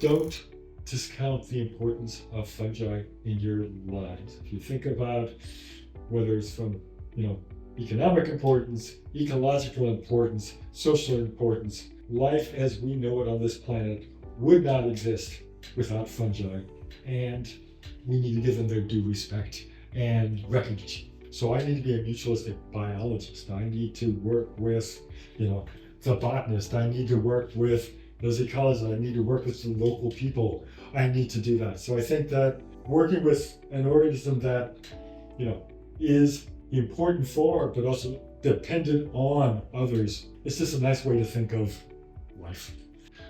don't discount the importance of fungi in your lives. If you think about whether it's from, economic importance, ecological importance, social importance, life as we know it on this planet would not exist without fungi, and we need to give them their due respect and recognition. So I need to be a mutualistic biologist. I need to work with, the botanist. I need to work with those ecologists. I need to work with the local people. I need to do that. So I think that working with an organism that, is important for, but also dependent on others, it's just a nice way to think of life.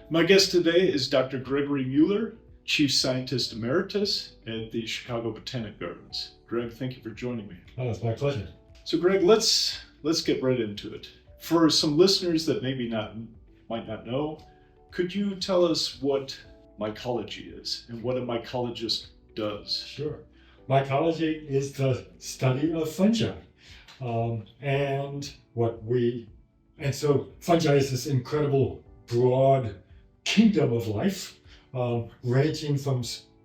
My guest today is Dr. Gregory Mueller, Chief Scientist Emeritus at the Chicago Botanic Gardens. Greg, thank you for joining me. Oh, it's my pleasure. So Greg, let's get right into it. For some listeners that might not know, could you tell us what mycology is and what a mycologist does? Sure. Mycology is the study of fungi. And so fungi is this incredible broad kingdom of life, ranging from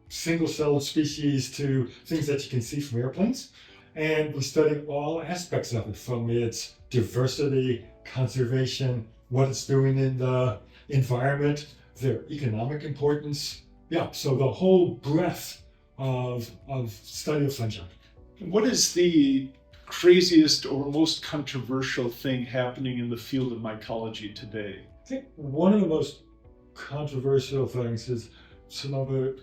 single-celled species to things that you can see from airplanes. And we study all aspects of it, from its diversity, conservation, what it's doing in the environment, their economic importance. Yeah, so the whole breadth of study of fungi. What is the craziest or most controversial thing happening in the field of mycology today? I think one of the most controversial things is some of the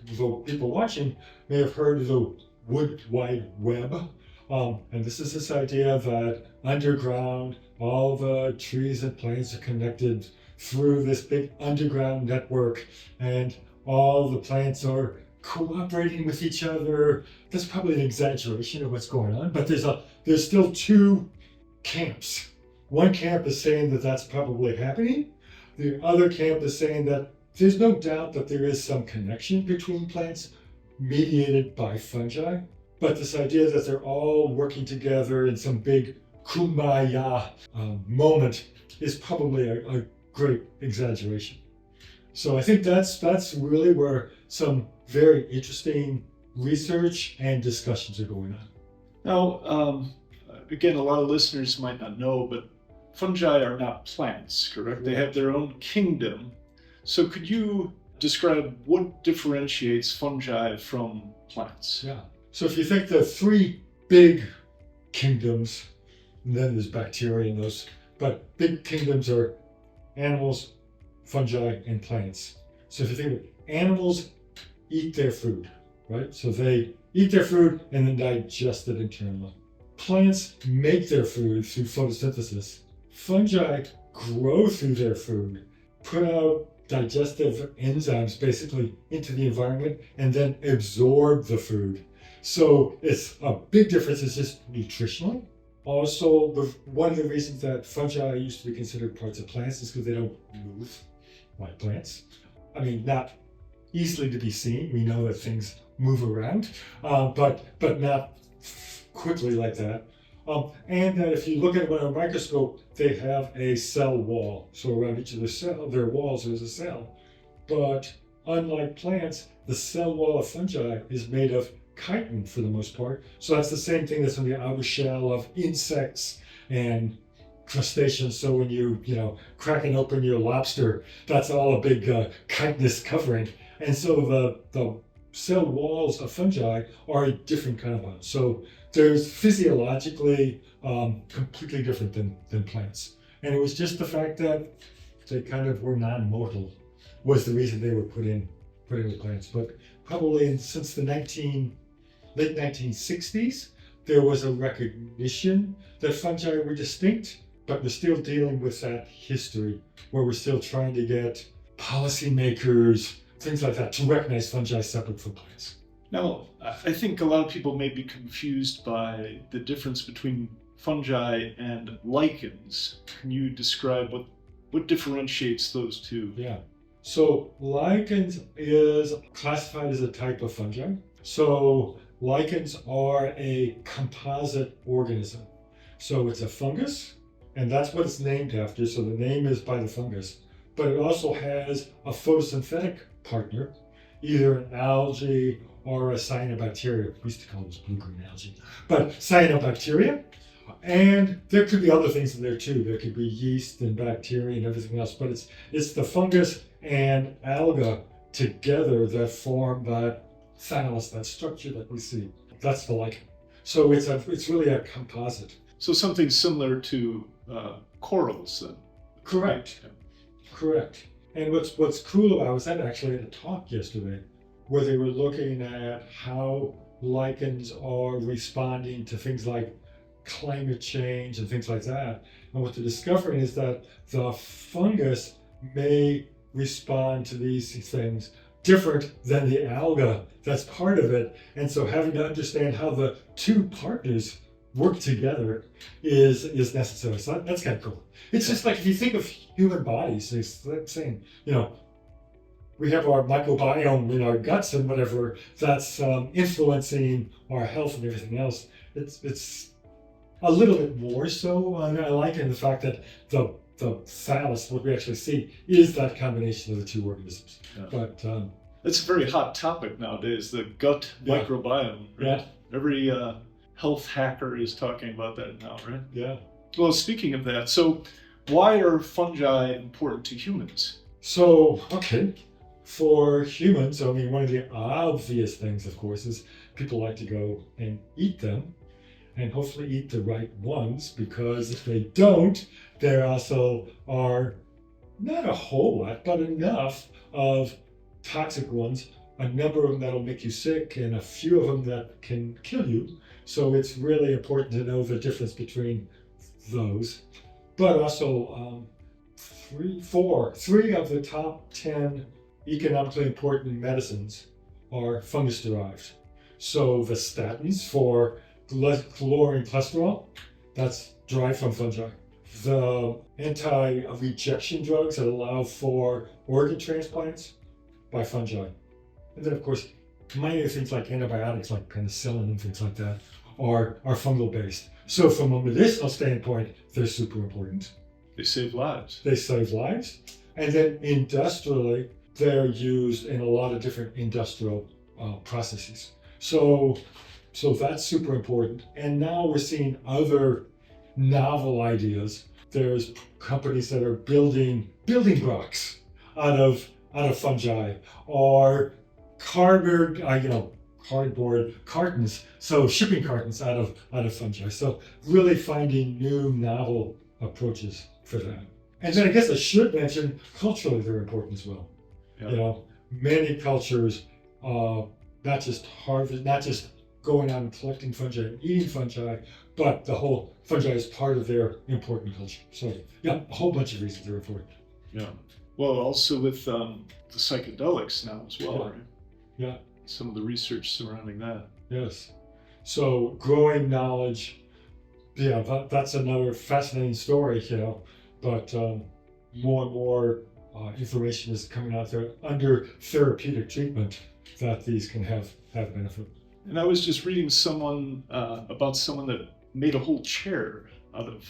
people watching may have heard of the Wood Wide Web. And this is this idea that underground, all the trees and plants are connected through this big underground network, and all the plants are cooperating with each other. That's probably an exaggeration of what's going on, but there's still two camps. One camp is saying that that's probably happening. The other camp is saying that there's no doubt that there is some connection between plants mediated by fungi, but this idea that they're all working together in some big kumbaya moment is probably a great exaggeration. So I think that's really where some very interesting research and discussions are going on. Now, again, a lot of listeners might not know, but fungi are not plants, correct? They have their own kingdom. So could you describe what differentiates fungi from plants? Yeah. So if you think the three big kingdoms, and then there's bacteria and those, but big kingdoms are animals, fungi, and plants. So if you think of it, animals eat their food, right? So they eat their food and then digest it internally. Plants make their food through photosynthesis. Fungi grow through their food, put out digestive enzymes basically into the environment, and then absorb the food. So it's a big difference. It's just nutritionally. Also, one of the reasons that fungi used to be considered parts of plants is because they don't move like plants. I mean, not easily to be seen. We know that things move around, but not quickly like that. And that if you look at them under a microscope, they have a cell wall. So around each of their walls, there's a cell. But unlike plants, the cell wall of fungi is made of chitin for the most part. So that's the same thing that's on the outer shell of insects and crustaceans. So when you cracking open your lobster, that's all a big chitinous covering. And so the cell walls of fungi are a different kind of one. So there's physiologically completely different than plants. And it was just the fact that they kind of were non-mortal was the reason they were put in with plants. But probably since the late 1960s, there was a recognition that fungi were distinct, but we're still dealing with that history where we're still trying to get policymakers, things like that, to recognize fungi separate from plants. Now, I think a lot of people may be confused by the difference between fungi and lichens. Can you describe what differentiates those two? Yeah. So lichens is classified as a type of fungi. So lichens are a composite organism. So it's a fungus, and that's what it's named after. So the name is by the fungus, but it also has a photosynthetic partner, either an algae or a cyanobacteria. We used to call those blue-green algae, but cyanobacteria. And there could be other things in there too. There could be yeast and bacteria and everything else, but it's the fungus and alga together that form that thallus, that structure that we see. That's the lichen. So it's really a composite. So something similar to corals then. Correct. Yeah. Correct. And what's cool about, I was actually at a talk yesterday where they were looking at how lichens are responding to things like climate change and things like that. And what they're discovering is that the fungus may respond to these things different than the alga that's part of it. And so having to understand how the two partners work together is necessary. So that's kind of cool. It's just like if you think of human bodies, it's like saying, we have our microbiome in our guts and whatever that's influencing our health and everything else. It's a little bit more so. I like in the fact that the thallus, what we actually see, is that combination of the two organisms. Yeah. But it's a very hot topic nowadays, the gut microbiome. Right? Yeah. Every health hacker is talking about that now, right? Yeah. Well, speaking of that, so why are fungi important to humans? So, okay, for humans, I mean, one of the obvious things, of course, is people like to go and eat them, and hopefully eat the right ones, because if they don't, there also are not a whole lot, but enough of toxic ones, a number of them that'll make you sick, and a few of them that can kill you. So it's really important to know the difference between those. But also, three of the top 10 economically important medicines are fungus-derived. So the statins for lowering cholesterol, that's derived from fungi. The anti-rejection drugs that allow for organ transplants, by fungi. And then, of course, many things like antibiotics, like penicillin and things like that, are fungal based. So from a medicinal standpoint, they're super important. They save lives. They save lives. And then industrially, they're used in a lot of different industrial processes. So that's super important. And now we're seeing other novel ideas. There's companies that are building blocks out of fungi, or cardboard cartons, so shipping cartons out of fungi. So really finding new novel approaches for that. And then I guess I should mention culturally they're important as well. Yeah. Many cultures, not just going out and collecting fungi and eating fungi, but the whole fungi is part of their important culture. So yeah, a whole bunch of reasons they're important. Yeah. Well, also with the psychedelics now as well, right? Yeah. Some of the research surrounding that. Yes. So growing knowledge, that's another fascinating story, but more and more information is coming out there under therapeutic treatment that these can have benefit. And I was just reading about someone that made a whole chair out of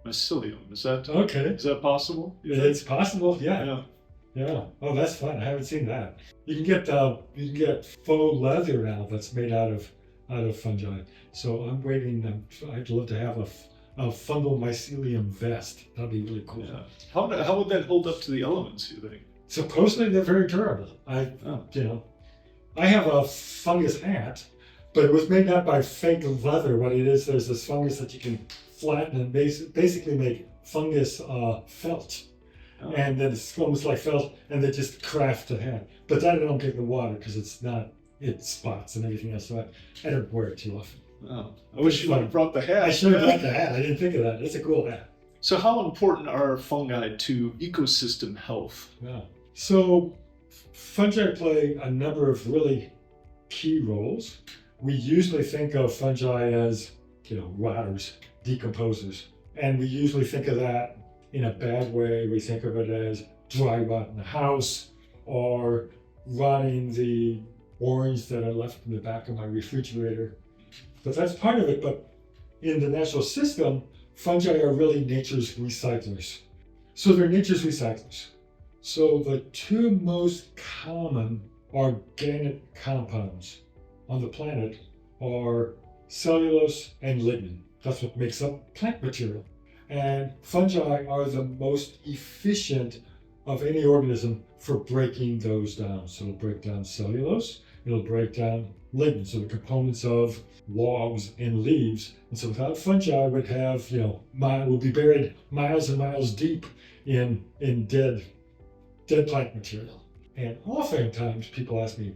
Mycelium. Is that possible? It's possible, Yeah. Yeah. Oh, that's fun. I haven't seen that. You can get faux leather now that's made out of fungi. So I'm waiting. I'd love to have a fungal mycelium vest. That'd be really cool. Yeah. How would that hold up to the elements, you think? Supposedly they're very durable. I have a fungus hat, but it was made not by fake leather. What it is, there's this fungus that you can flatten and basically make fungus felt. Oh. And then it's almost like felt, and they just craft a hat. But that I don't get in the water because it spots and everything else. So I don't wear it too often. Oh, I wish you would have brought the hat. I should have brought the hat. I didn't think of that. It's a cool hat. So how important are fungi to ecosystem health? Yeah. So fungi play a number of really key roles. We usually think of fungi as, rotters, decomposers. And we usually think of that in a bad way. We think of it as dry rotting the house, or rotting the orange that I left in the back of my refrigerator. But that's part of it. But in the natural system, fungi are really nature's recyclers. So they're nature's recyclers. So the two most common organic compounds on the planet are cellulose and lignin. That's what makes up plant material. And fungi are the most efficient of any organism for breaking those down. So it'll break down cellulose, it'll break down lignin, so the components of logs and leaves. And so without fungi, would have, would be buried miles and miles deep in dead plant material. And oftentimes people ask me,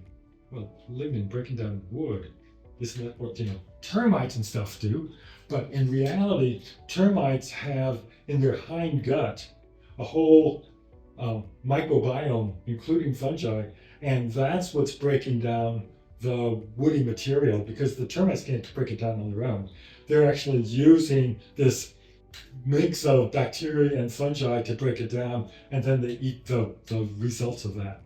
well, lignin breaking down wood, isn't that what termites and stuff do? But in reality, termites have in their hind gut a whole microbiome, including fungi, and that's what's breaking down the woody material, because the termites can't break it down on their own. They're actually using this mix of bacteria and fungi to break it down, and then they eat the results of that.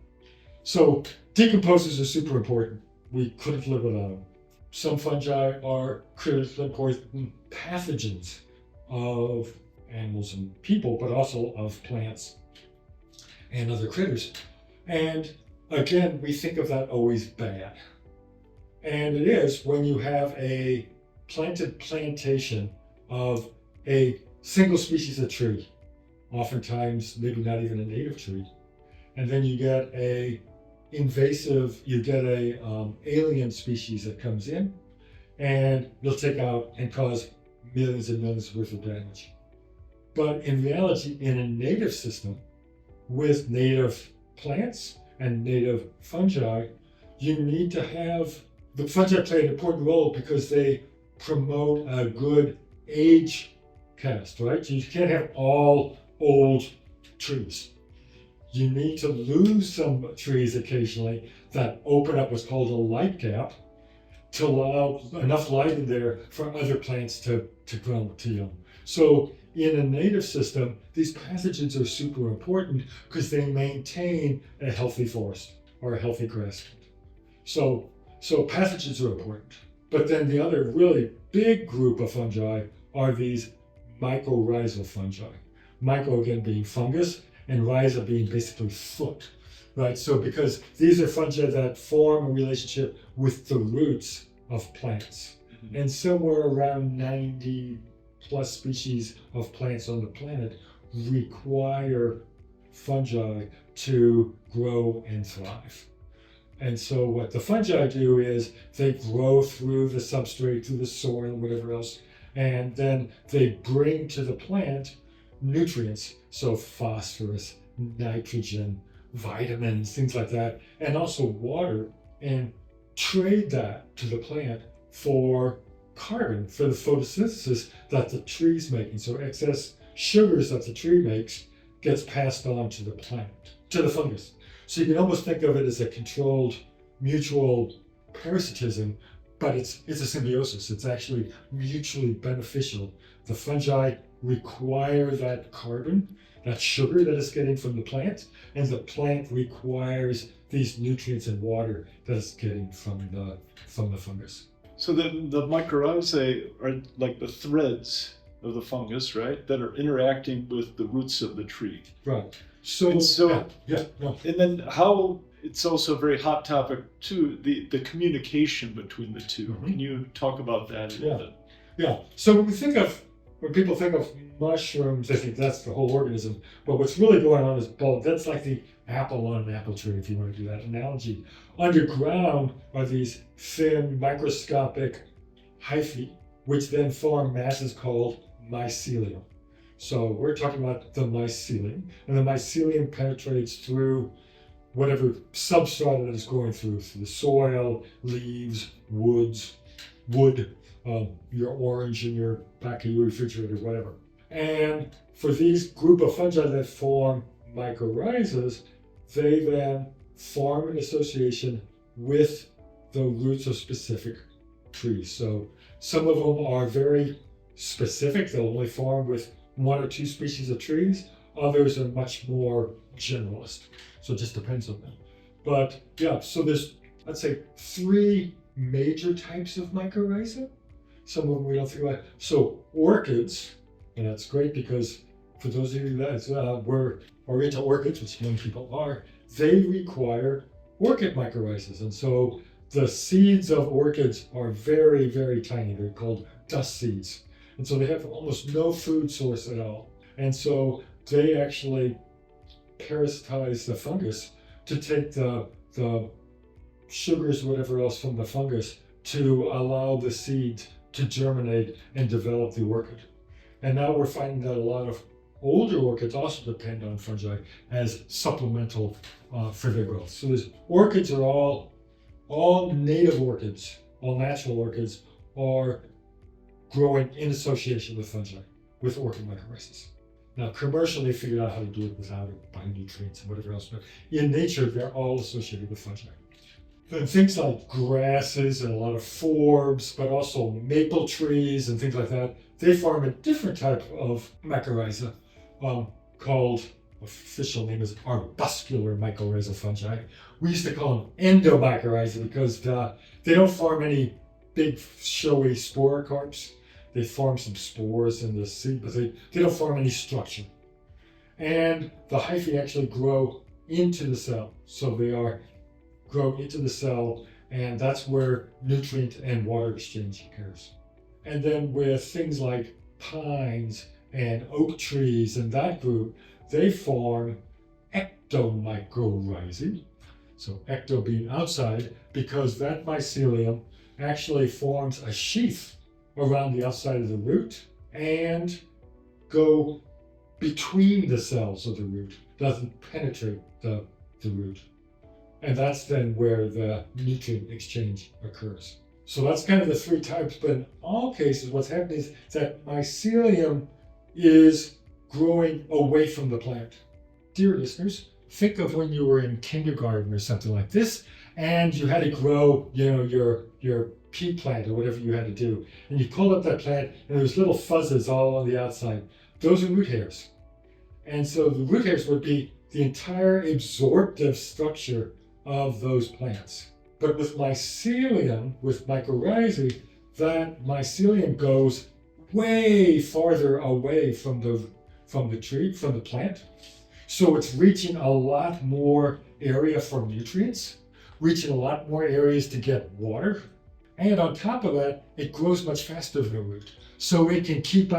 So decomposers are super important. We couldn't live without them. Some fungi are critically important pathogens of animals and people, but also of plants and other critters. And again, we think of that always bad. And it is when you have a planted plantation of a single species of tree, oftentimes maybe not even a native tree, and then you get a alien species that comes in, and they'll take out and cause millions and millions worth of damage. But in reality, in a native system with native plants and native fungi, you need to have the fungi play an important role because they promote a good age cast, right? You can't have all old trees. You need to lose some trees occasionally that open up what's called a light gap to allow enough light in there for other plants to grow to young. So in a native system, these pathogens are super important because they maintain a healthy forest or a healthy grassland. So pathogens are important. But then the other really big group of fungi are these mycorrhizal fungi. Myco again being fungus, and rhiza being basically foot, right? So because these are fungi that form a relationship with the roots of plants. Mm-hmm. And somewhere around 90 plus species of plants on the planet require fungi to grow and thrive. And so what the fungi do is they grow through the substrate, through the soil, whatever else, and then they bring to the plant nutrients, so phosphorus, nitrogen, vitamins, things like that, and also water, and trade that to the plant for carbon, for the photosynthesis that the tree's making. So excess sugars that the tree makes gets passed on to the plant, to the fungus. So you can almost think of it as a controlled mutual parasitism, but it's a symbiosis. It's actually mutually beneficial. The fungi require that carbon, that sugar that it's getting from the plant, and the plant requires these nutrients and water that it's getting from the fungus. So the mycorrhizae are like the threads of the fungus, right, that are interacting with the roots of the tree. Right. And And then how it's also a very hot topic too, the communication between the two. Mm-hmm. Can you talk about that a little bit? Yeah. So when people think of mushrooms, they think that's the whole organism. But what's really going on is that's like the apple on an apple tree, if you want to do that analogy. Underground are these thin microscopic hyphae, which then form masses called mycelium. So we're talking about the mycelium, and the mycelium penetrates through whatever substrata that is going through the soil, leaves, wood, your orange in your back of your refrigerator, whatever. And for these group of fungi that form mycorrhizas, they then form an association with the roots of specific trees. So some of them are very specific. They'll only form with one or two species of trees. Others are much more generalist. So it just depends on them. But yeah, so there's, let's say, 3 major types of mycorrhiza. Some of them we don't think about. So orchids, and that's great because for those of you that are into orchids, which many people are, they require orchid mycorrhizas. And so the seeds of orchids are very, very tiny. They're called dust seeds. And so they have almost no food source at all. And so they actually parasitize the fungus to take the sugars, whatever else from the fungus, to allow the seed to germinate and develop the orchid. And now we're finding that a lot of older orchids also depend on fungi as supplemental for their growth. So orchids are all native orchids, all natural orchids are growing in association with fungi, with orchid mycorrhizas. Now, commercially, they figured out how to do it without it, buying nutrients and whatever else, but in nature, they're all associated with fungi. And things like grasses and a lot of forbs, but also maple trees and things like that, they form a different type of mycorrhiza called, official name is arbuscular mycorrhizal fungi. We used to call them endomycorrhiza because they don't form any big showy sporocarps. They form some spores in the seed, but they don't form any structure. And the hyphae actually grow into the cell. So they grow into the cell, and that's where nutrient and water exchange occurs. And then with things like pines and oak trees and that group, they form ectomycorrhizae. So ecto being outside, because that mycelium actually forms a sheath around the outside of the root and go between the cells of the root, doesn't penetrate the root. And that's then where the nutrient exchange occurs. So that's kind of the three types, but in all cases, what's happening is that mycelium is growing away from the plant. Dear listeners, think of when you were in kindergarten or something like this, and you had to grow, your pea plant or whatever you had to do. And you pulled up that plant, and there's little fuzzes all on the outside. Those are root hairs. And so the root hairs would be the entire absorptive structure of those plants. But with mycelium, with mycorrhizae, that mycelium goes way farther away from the tree, from the plant. So it's reaching a lot more area for nutrients, reaching a lot more areas to get water. And on top of that, it grows much faster than the root. So it can keep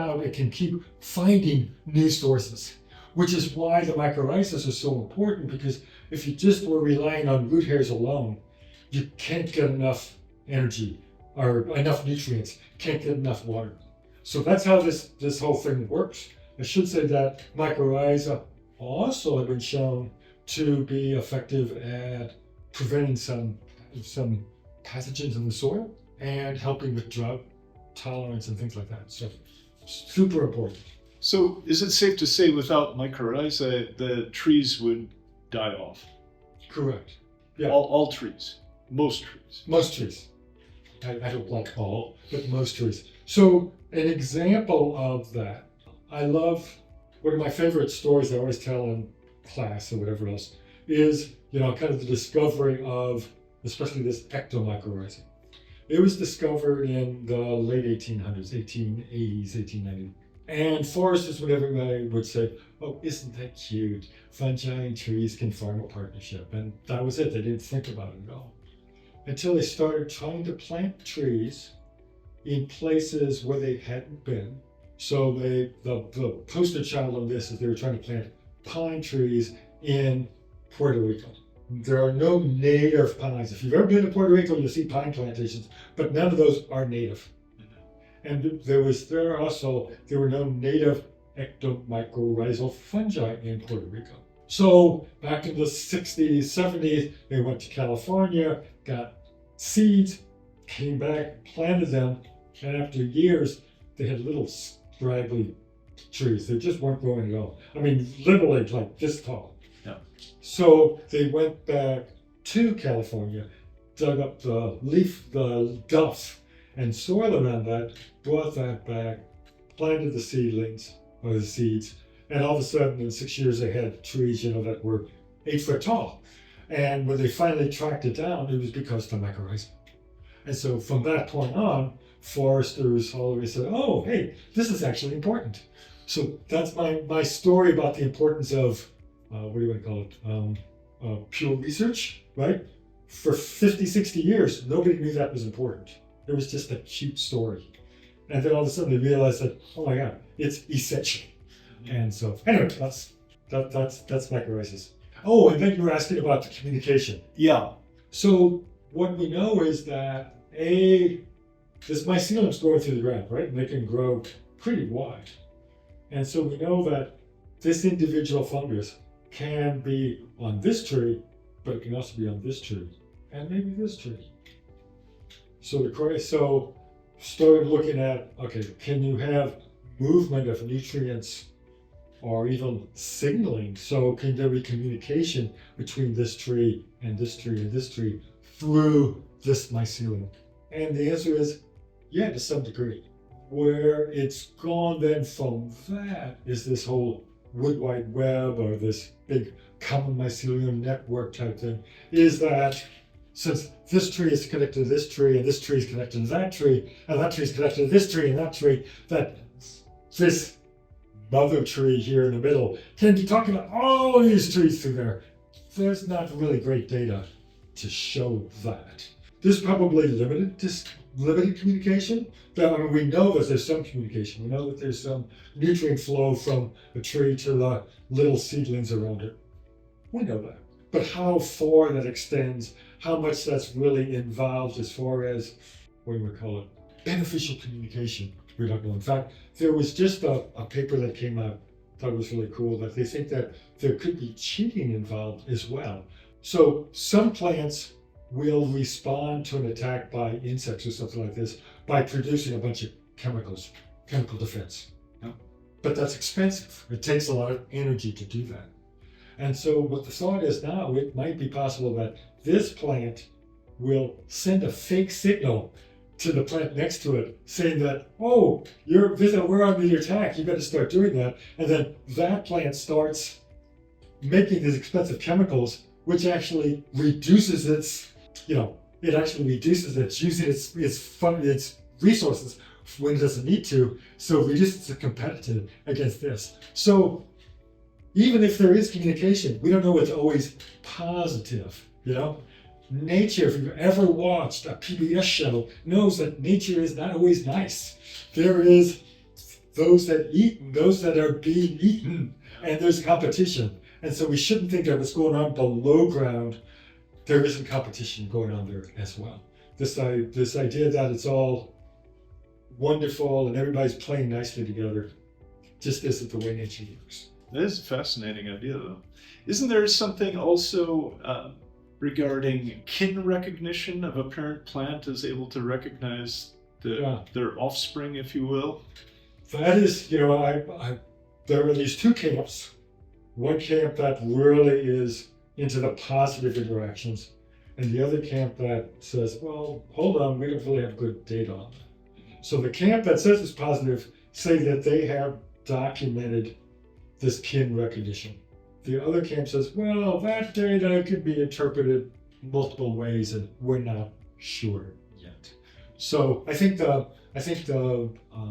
finding new sources, which is why the mycorrhizas are so important, because if you just were relying on root hairs alone, you can't get enough energy or enough nutrients, can't get enough water. So that's how this whole thing works. I should say that mycorrhiza also have been shown to be effective at preventing some pathogens in the soil and helping with drought tolerance and things like that. So super important. So is it safe to say without mycorrhiza, the trees would die off? Correct. Yeah. All trees. Most trees. Most trees. I don't like all, but most trees. So an example of that, I love, one of my favorite stories I always tell in class or whatever else is, kind of the discovery of, especially this ectomycorrhizae. It was discovered in the late 1800s, 1880s, 1890s. And foresters, everybody would say, oh, isn't that cute? Fungi and trees can form a partnership. And that was it. They didn't think about it at all. Until they started trying to plant trees in places where they hadn't been. So the poster child of this is they were trying to plant pine trees in Puerto Rico. There are no native pines. If you've ever been to Puerto Rico, you'll see pine plantations, but none of those are native. And there were no native ectomycorrhizal fungi in Puerto Rico. So back in the 60s, 70s, they went to California, got seeds, came back, planted them, and after years, they had little straggly trees. They just weren't growing at all. I mean, literally like this tall. Yeah. So they went back to California, dug up the duff and soil around that, brought that back, planted the seedlings or the seeds, and all of a sudden in 6 years they had trees, that were 8 foot tall. And when they finally tracked it down, it was because of the mycorrhiza. And so from that point on, foresters always said, oh, hey, this is actually important. So that's my story about the importance of, what do you want to call it, pure research, right? For 50, 60 years, nobody knew that was important. It was just a cute story. And then all of a sudden they realized that, oh my God, it's essential. And so, anyway, that's mycorrhizal. Oh, and then you were asking about the communication. Yeah. So what we know is that this mycelium's growing through the ground, right? And they can grow pretty wide. And so we know that this individual fungus can be on this tree, but it can also be on this tree, and maybe this tree. So started looking at, okay, can you have movement of nutrients or even signaling? So can there be communication between this tree and this tree and this tree through this mycelium? And the answer is, yeah, to some degree. Where it's gone then from that is this whole wood wide web or this big common mycelium network type thing, is that since this tree is connected to this tree and this tree is connected to that tree and that tree is connected to this tree and that tree, that this mother tree here in the middle can be talking about all these trees through there. There's not really great data to show that. There's probably limited communication. We know that there's some communication. We know that there's some nutrient flow from a tree to the little seedlings around it. We know that. But how far that extends, how much that's really involved as far as, what do we call it, beneficial communication, we don't know. In fact, there was just a paper that came out, I thought it was really cool, that they think that there could be cheating involved as well. So some plants will respond to an attack by insects or something like this by producing a bunch of chemical defense. Yeah. But that's expensive. It takes a lot of energy to do that. And so what the thought is now, it might be possible that this plant will send a fake signal to the plant next to it saying that, oh, we're under the attack, you better start doing that. And then that plant starts making these expensive chemicals, which actually reduces its using its resources when it doesn't need to, so it reduces its competitive against this. So even if there is communication, we don't know it's always positive, Nature, if you've ever watched a PBS show, knows that nature is not always nice. There is those that eat and those that are being eaten, and there's competition. And so we shouldn't think that what's going on below ground, there isn't competition going on there as well. This idea that it's all wonderful and everybody's playing nicely together just isn't the way nature works. That is a fascinating idea, though. Isn't there something also regarding kin recognition of a parent plant is able to recognize their offspring, if you will? That is, there are these two camps. One camp that really is into the positive interactions, and the other camp that says, well, hold on, we don't really have good data on that. So the camp that says it's positive say that they have documented this kin recognition. The other camp says, well, that data could be interpreted multiple ways, and we're not sure yet. So I think the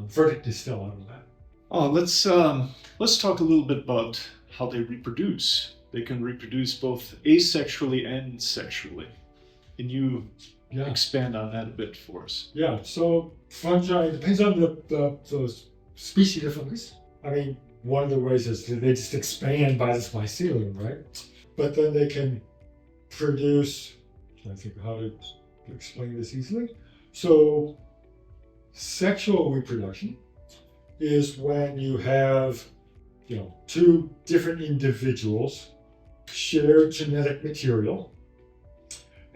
verdict is still on that. Oh, let's talk a little bit about how they reproduce. They can reproduce both asexually and sexually. Can you expand on that a bit for us? Yeah. So fungi depends on the species of fungus. One of the ways is they just expand by this mycelium, right? But then they can produce, I think how to explain this easily. So sexual reproduction is when you have, two different individuals share genetic material,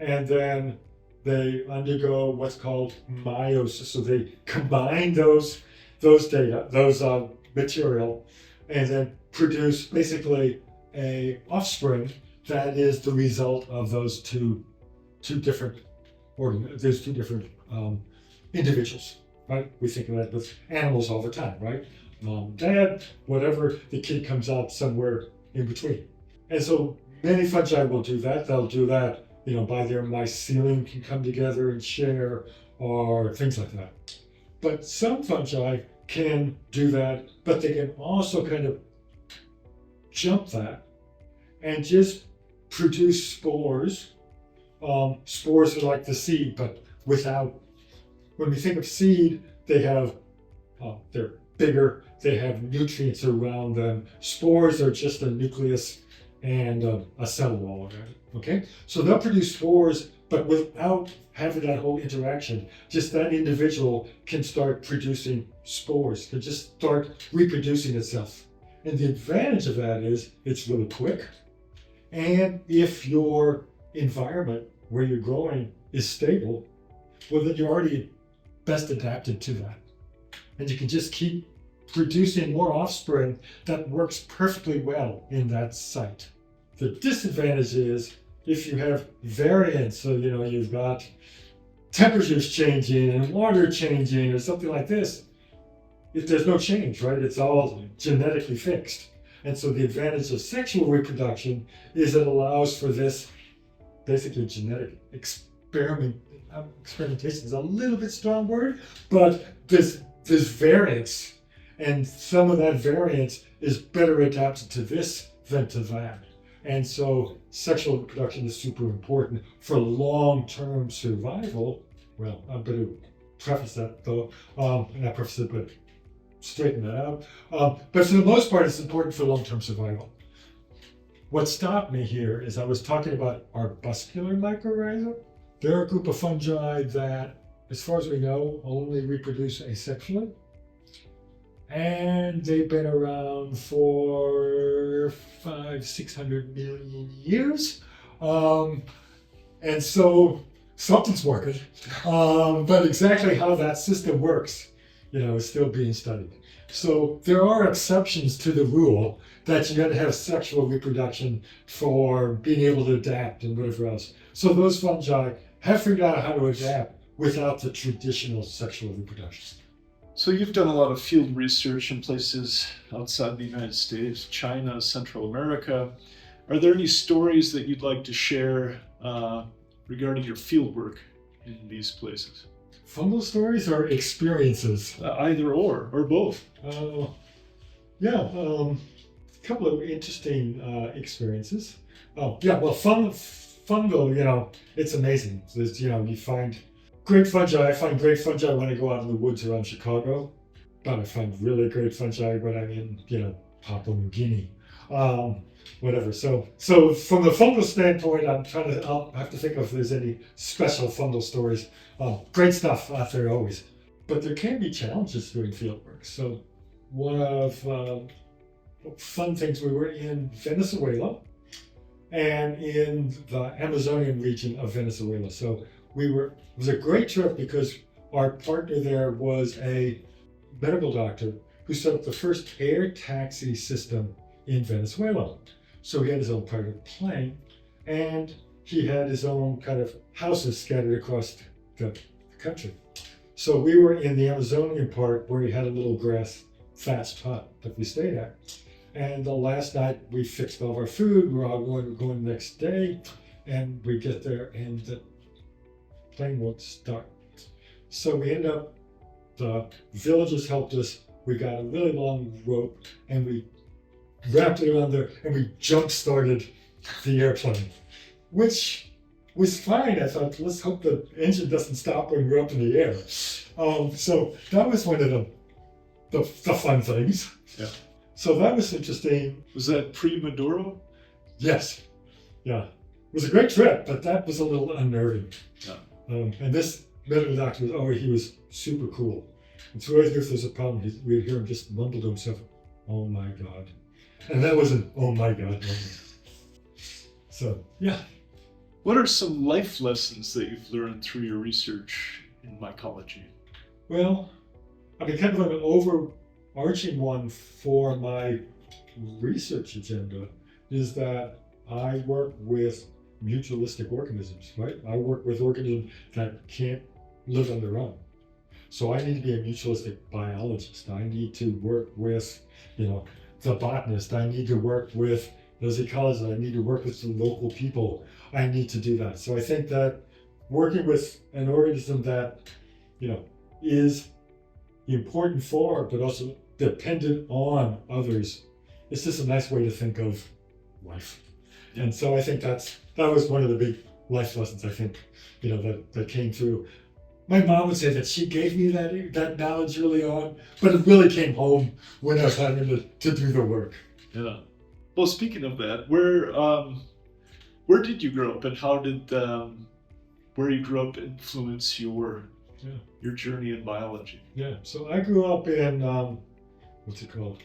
and then they undergo what's called meiosis. So they combine those material, and then produce basically a offspring that is the result of those two different individuals, right? We think of that with animals all the time, right? Mom, dad, whatever, the kid comes out somewhere in between. And so many fungi will do that. They'll do that, by their mycelium can come together and share, or things like that. But some fungi can do that, but they can also kind of jump that and just produce spores. Spores are like the seed, but without, when we think of seed, they have, they're bigger, they have nutrients around them. Spores are just a nucleus and a cell wall around it, okay? So they'll produce spores, but without having that whole interaction, just that individual can start producing spores, can just start reproducing itself. And the advantage of that is it's really quick. And if your environment where you're growing is stable, well, then you're already best adapted to that. And you can just keep producing more offspring that works perfectly well in that site. The disadvantage is if you have variance, so you've got temperatures changing and water changing or something like this, if there's no change, right? It's all genetically fixed. And so the advantage of sexual reproduction is it allows for this basically genetic experimentation is a little bit strong word, but this variance, and some of that variance is better adapted to this than to that. And so sexual reproduction is super important for long-term survival. Well, I'm going to preface that though, not preface it, but straighten that out. But for the most part, it's important for long-term survival. What stopped me here is I was talking about arbuscular mycorrhiza. They're a group of fungi that, as far as we know, only reproduce asexually. And they've been around for 500-600 million years. And so something's working. But exactly how that system works, is still being studied. So there are exceptions to the rule that you got to have sexual reproduction for being able to adapt and whatever else. So those fungi have figured out how to adapt without the traditional sexual reproduction. So you've done a lot of field research in places outside the United States, China, Central America. Are there any stories that you'd like to share regarding your field work in these places? Fungal stories or experiences? Either or both. A couple of interesting experiences. Fungal, it's amazing. There's, you find great fungi. I find great fungi when I go out in the woods around Chicago, but I find really great fungi when I'm in, Papua New Guinea, whatever. So from the fungal standpoint, I'll have to think of if there's any special fungal stories. Great stuff out there always, but there can be challenges doing field work. So one of fun things, we were in Venezuela and in the Amazonian region of Venezuela. So it was a great trip because our partner there was a medical doctor who set up the first air taxi system in Venezuela. So he had his own private plane and he had his own kind of houses scattered across the country. So we were in the Amazonian part where he had a little grass thatched hut that we stayed at. And the last night we fixed all of our food. We're all going the next day, and we get there and the plane won't start. So we end up, the villagers helped us. We got a really long rope and we wrapped it around there and we jump started the airplane, which was fine. I thought, let's hope the engine doesn't stop when we're up in the air. So that was one of the fun things. Yeah. So that was interesting. Was that pre-Maduro? Yes. Yeah. It was a great trip, but that was a little unnerving. Yeah. And this medical doctor he was super cool. And so if there's a problem, we'd hear him just mumble to himself, "Oh my God." And that was an "oh my God" moment. So, yeah. What are some life lessons that you've learned through your research in mycology? Well, kind of an overarching one for my research agenda is that I work with mutualistic organisms, right? I work with organisms that can't live on their own. So I need to be a mutualistic biologist. I need to work with, the botanist. I need to work with those ecologists. I need to work with the local people. I need to do that. So I think that working with an organism that, is important for, but also dependent on others. It's just a nice way to think of life. And so I think that was one of the big life lessons, I think, that came through. My mom would say that she gave me that knowledge early on, but it really came home when I was having to do the work. Yeah. Well, speaking of that, where did you grow up, and how did where you grew up influence your journey in biology? Yeah. So I grew up in what's it called,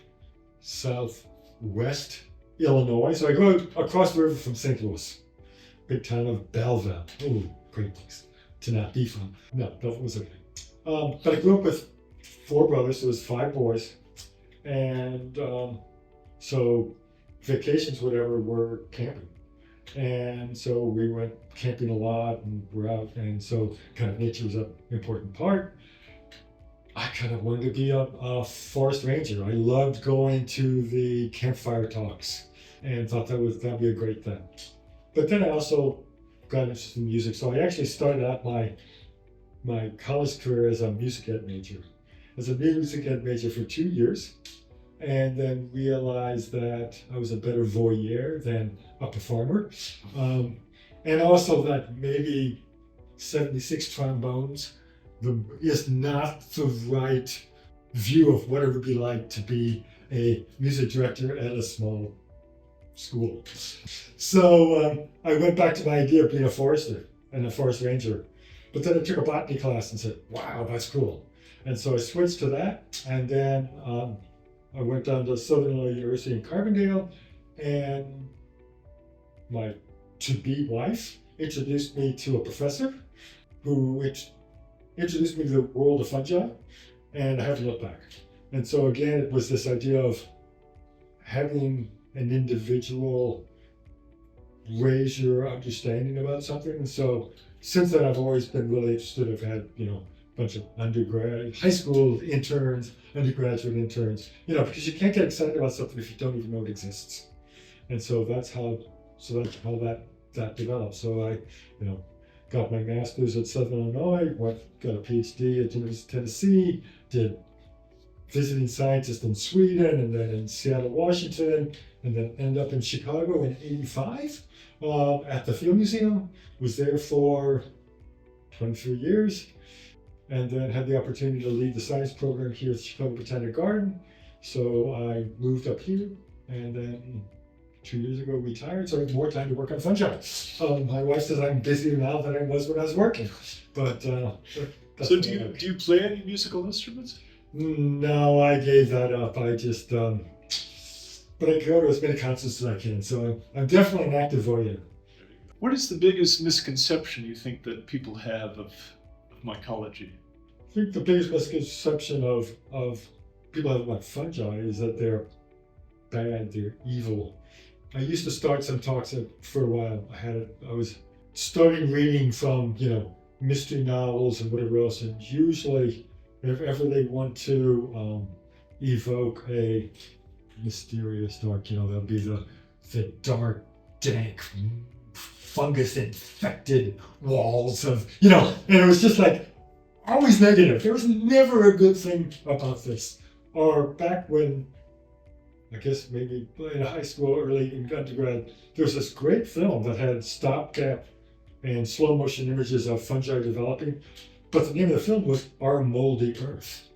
Southwest Illinois. So I grew up across the river from St. Louis, big town of Belleville. Oh, great place to not be from. No, that was okay. But I grew up with 4 brothers. There was 5 boys, and so vacations, whatever, were camping. And so we went camping a lot and we're out, and so kind of nature was an important part. I kind of wanted to be a forest ranger. I loved going to the campfire talks and thought that'd be a great thing. But then I also got interested in music, so I actually started out my college career as a music ed major. As a music ed major for 2 years, and then realized that I was a better voyeur than a performer. And also that maybe 76 trombones is not the right view of what it would be like to be a music director at a small school. So I went back to my idea of being a forester and a forest ranger. But then I took a botany class and said, wow, that's cool. And so I switched to that, and then I went down to Southern Illinois University in Carbondale, and my to-be wife introduced me to a professor who introduced me to the world of fungi, and I haven't looked back. And so again, it was this idea of having an individual raise your understanding about something. And so since then, I've always been really interested. I've had, a bunch of high school interns, undergraduate interns, because you can't get excited about something if you don't even know it exists. And so that's how that developed. So I, got my master's at Southern Illinois, got a PhD at University of Tennessee, did visiting scientist in Sweden, and then in Seattle, Washington, and then ended up in Chicago in '85 at the Field Museum. Was there for 23 years, and then had the opportunity to lead the science program here at the Chicago Botanic Garden. So I moved up here, and then 2 years ago retired, so I have more time to work on fungi. My wife says I'm busier now than I was when I was working. But so do you play any musical instruments? No, I gave that up. I just but I go to as many concerts as I can. So I'm definitely an active voyeur. What is the biggest misconception you think that people have of mycology? I think the biggest misconception of people have about fungi is that they're bad, they're evil. I used to start some talks for a while. I was starting reading from, mystery novels and whatever else, and usually if ever they want to evoke a mysterious dark, there'll be the dark, dank, fungus-infected walls of, and it was just like always negative. There was never a good thing about this. Or back when, I guess maybe in high school, early in undergrad, there was this great film that had stopgap and slow motion images of fungi developing, but the name of the film was Our Moldy Earth.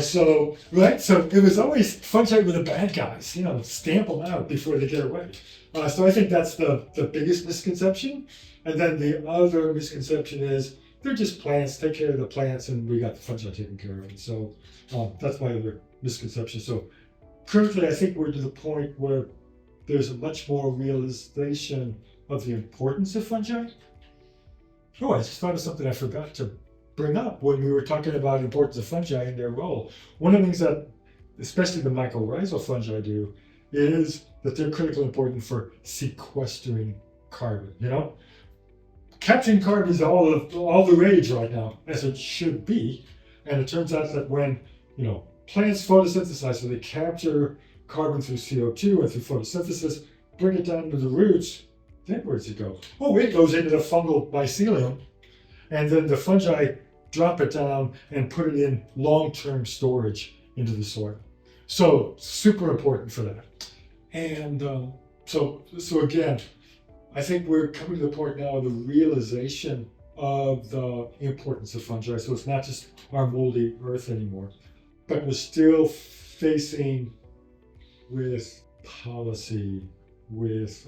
So it was always fungi were the bad guys, stamp them out before they get away. So I think that's the biggest misconception. And then the other misconception is they're just plants, take care of the plants, and we got the fungi taken care of. And so that's my other misconception. So currently, I think we're to the point where there's a much more realization of the importance of fungi. Oh, I just thought of something I forgot to bring up when we were talking about the importance of fungi and their role. One of the things that, especially the mycorrhizal fungi do, is that they're critically important for sequestering carbon. Capturing carbon is all the rage right now, as it should be. And it turns out that when, plants photosynthesize, so they capture carbon through CO2 and through photosynthesis, bring it down to the roots, then where does it go? Oh, it goes into the fungal mycelium, and then the fungi drop it down and put it in long-term storage into the soil. So super important for that. And so again, I think we're coming to the point now of the realization of the importance of fungi. So it's not just our moldy earth anymore, but we're still facing with policy, with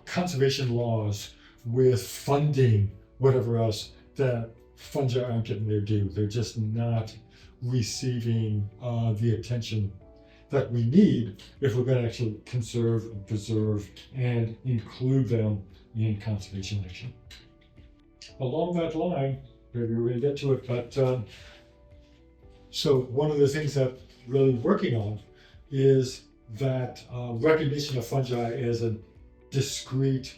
conservation laws, with funding, whatever else, that fungi aren't getting their due. They're just not receiving the attention that we need if we're going to actually conserve and preserve and include them in conservation action. Along that line, maybe we're going to get to it, but so one of the things that really working on is that recognition of fungi as a discrete,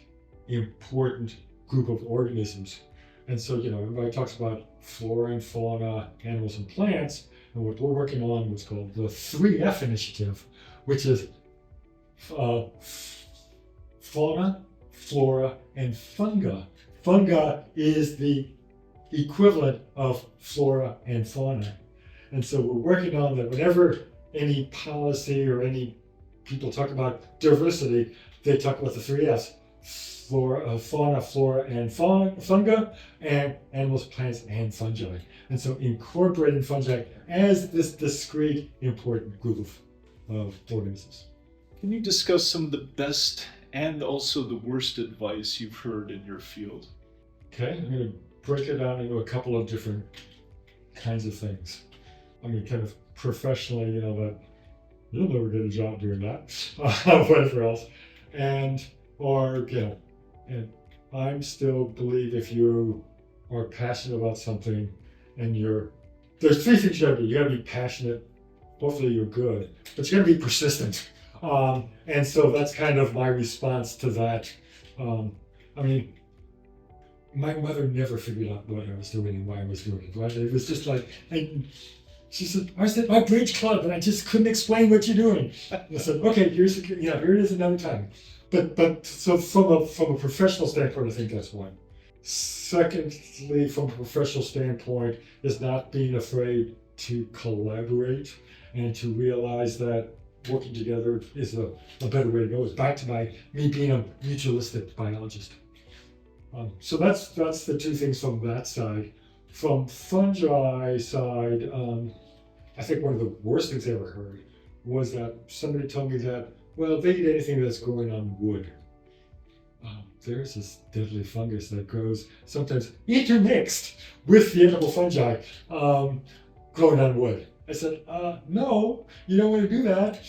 important group of organisms. And so, everybody talks about flora and fauna, animals and plants, and what we're working on what's called the 3F initiative, which is fauna, flora, and funga. Funga is the equivalent of flora and fauna. And so we're working on that whenever any policy or any people talk about diversity, they talk about the 3Fs. Fauna, flora, and funga, and animals, plants, and fungi. And so incorporating fungi as this discrete, important group of organisms. Can you discuss some of the best and also the worst advice you've heard in your field? Okay, I'm going to break it down into a couple of different kinds of things. I mean, kind of professionally, that you'll never get a job doing that, whatever else. And I still believe if you are passionate about something and there's three things you gotta do. You gotta be passionate, hopefully you're good, but you gotta be persistent. And so that's kind of my response to that. My mother never figured out what I was doing and why I was doing it, right? It was just like, she said, I was at my bridge club and I just couldn't explain what you're doing. I said, okay, here it is another time. But so from a professional standpoint, I think that's one. Secondly, from a professional standpoint, is not being afraid to collaborate and to realize that working together is a better way to go. It's back to me being a mutualistic biologist. So that's the two things from that side. From fungi side, I think one of the worst things I ever heard was that somebody told me that, well, they eat anything that's growing on wood. There's this deadly fungus that grows sometimes intermixed with the edible fungi growing on wood. I said, no, you don't want to do that.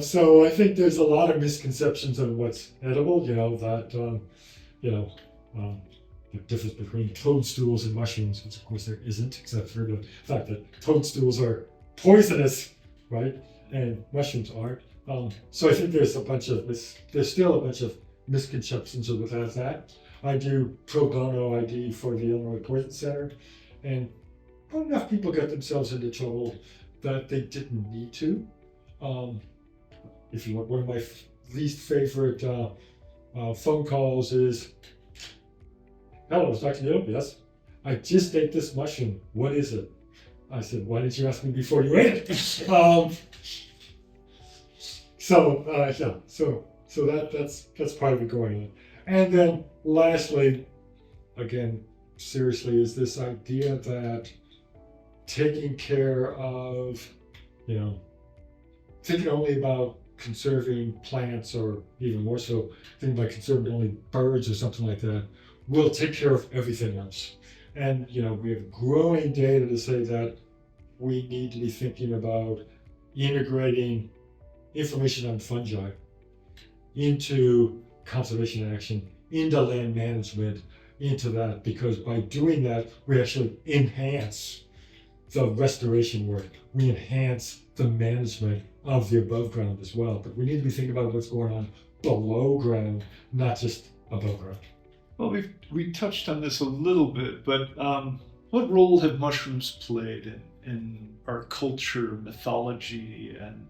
So I think there's a lot of misconceptions on what's edible, the difference between toadstools and mushrooms, which of course there isn't, except for the fact that toadstools are poisonous, right? And mushrooms aren't. So I think there's still a bunch of misconceptions with that. I do pro bono ID for the Illinois Poison Center, and not enough people get themselves into trouble that they didn't need to. If you want, one of my least favorite phone calls is, "Hello, it's Dr. Yope. Yes, I just ate this mushroom. What is it?" I said, "Why didn't you ask me before you ate it?" So that's part of it going on. And then lastly, again, seriously, is this idea that taking care of, thinking only about conserving plants, or even more so, thinking about conserving only birds or something like that, will take care of everything else. And we have growing data to say that we need to be thinking about integrating information on fungi into conservation action, into land management, into that, because by doing that, we actually enhance the restoration work. We enhance the management of the above ground as well. But we need to be thinking about what's going on below ground, not just above ground. Well, we touched on this a little bit, but what role have mushrooms played in our culture, mythology, and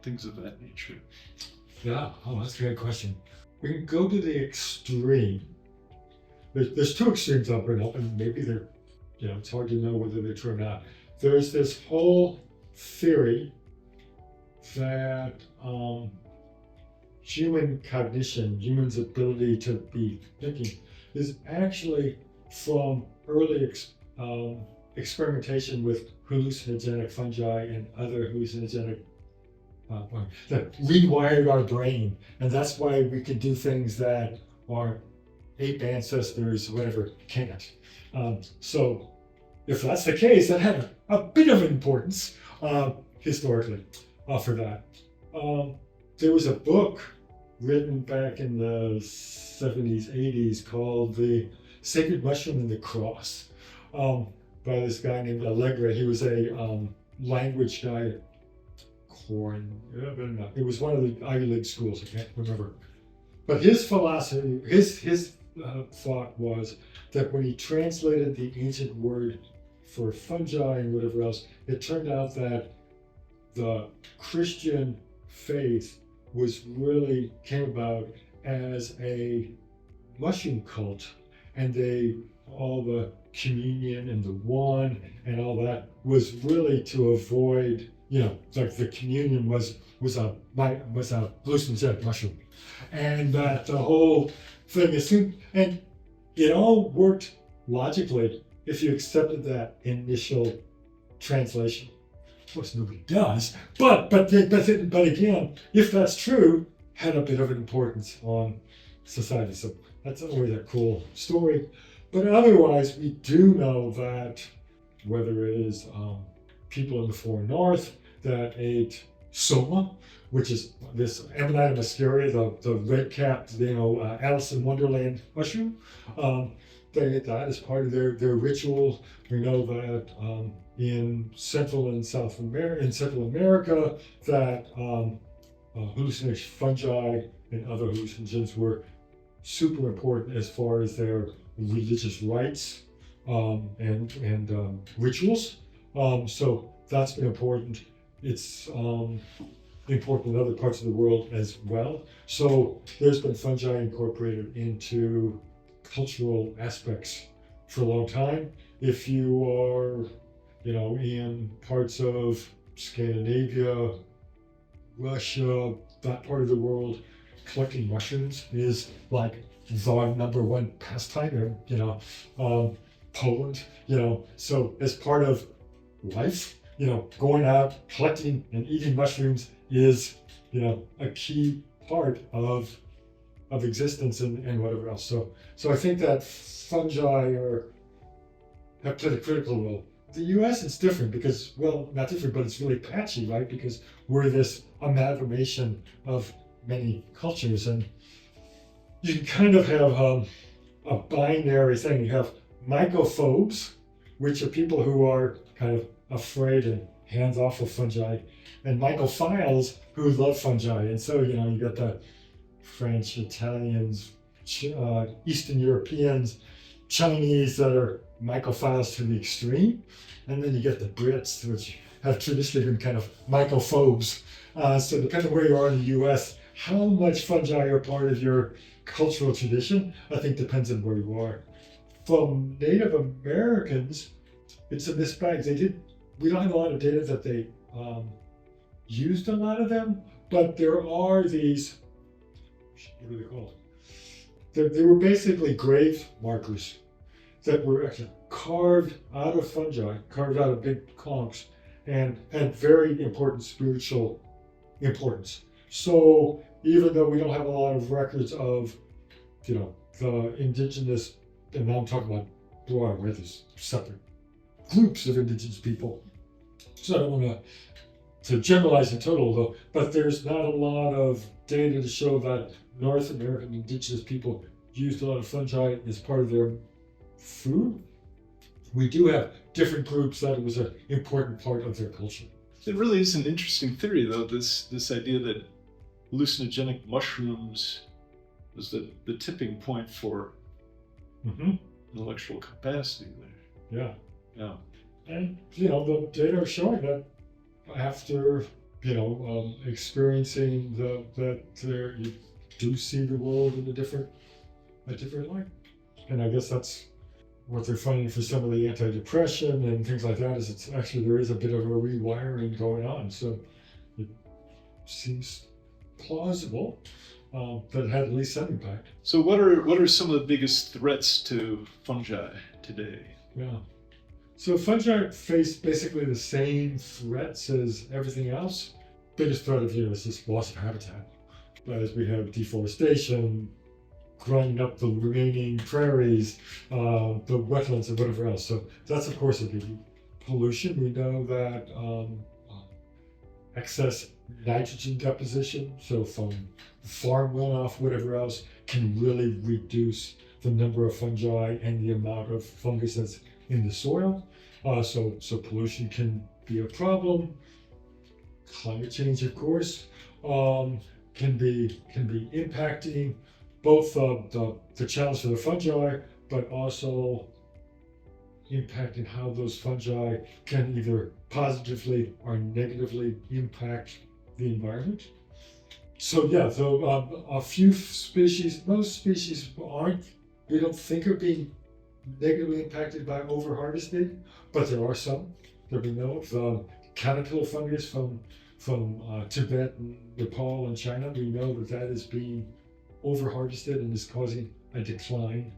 things of that nature? Yeah, that's a great question. We can go to the extreme there's two extremes I'll bring up, and maybe they're, it's hard to know whether they're true or not. There's this whole theory that human cognition, humans' ability to be thinking, is actually from early experimentation with hallucinogenic fungi and other hallucinogenic that rewired our brain, and that's why we can do things that our ape ancestors, whatever, can't. So, if that's the case, that had a bit of importance historically for that. There was a book written back in the 70s, 80s called The Sacred Mushroom and the Cross by this guy named Allegre. He was a language guy at Cornell. It was one of the Ivy League schools, I can't remember. But his philosophy, his thought was that when he translated the ancient word for fungi and whatever else, it turned out that the Christian faith came about as a mushroom cult, and all the communion and the one and all that was really to avoid, like the communion was a hallucinogenic mushroom, and that the whole thing assumed, and it all worked logically if you accepted that initial translation. Of course, nobody does, but again, if that's true, had a bit of an importance on society. So that's always a cool story. But otherwise, we do know that whether it is people in the far north that ate soma, which is this Amanita muscaria, the red-capped, Alice in Wonderland mushroom, they ate that as part of their ritual. We know that in Central and South America, that hallucinogenic fungi and other hallucinogens were super important as far as their religious rites and rituals. So that's been important. It's important in other parts of the world as well. So there's been fungi incorporated into cultural aspects for a long time. If you are, in parts of Scandinavia, Russia, that part of the world, collecting mushrooms is like the number one pastime. Poland, so as part of life, going out, collecting and eating mushrooms is, a key part of existence and whatever else. So I think that fungi have played a critical role. The US is different because, well, not different, but it's really patchy, right? Because we're this amalgamation of many cultures, and you can kind of have a binary thing. You have mycophobes, which are people who are kind of afraid and hands off of fungi, and mycophiles who love fungi. And so, you got the French, Italians, Eastern Europeans, Chinese that are mycophiles to the extreme. And then you get the Brits, which have traditionally been kind of mycophobes. So depending on where you are in the US, how much fungi are part of your cultural tradition, I think depends on where you are. From Native Americans, it's a mixed bag. We don't have a lot of data that they used a lot of them, but there are these, what are they called? They were basically grave markers that were actually carved out of fungi, carved out of big conchs, and had very important spiritual importance. So even though we don't have a lot of records of, the indigenous, and now I'm talking about broad, where there's separate groups of indigenous people. So I don't want to generalize in total though, but there's not a lot of data to show that North American indigenous people used a lot of fungi as part of their food. We do have different groups that it was an important part of their culture. It really is an interesting theory, though, this idea that hallucinogenic mushrooms was the tipping point for intellectual capacity there. Yeah. And, the data are showing that after, experiencing you do see the world in a different light. And I guess that's what they're finding for some of the antidepressant and things like that, is it's actually, there is a bit of a rewiring going on. So it seems plausible that it had at least some impact. So what are some of the biggest threats to fungi today? Yeah. So fungi face basically the same threats as everything else. Biggest threat of, is just loss of habitat. As we have deforestation, grinding up the remaining prairies, the wetlands and whatever else. So that's of course a biggie. Pollution, we know that excess nitrogen deposition, so from farm runoff, whatever else, can really reduce the number of fungi and the amount of fungus that's in the soil. So pollution can be a problem. Climate change, of course, can be impacting both the challenge for the fungi, but also impacting how those fungi can either positively or negatively impact the environment. So yeah, so a few species, most species we don't think are being negatively impacted by over-harvesting, but there are some that we know of. Caterpillar fungus from Tibet and Nepal and China, we know that is being over-harvested and is causing a decline.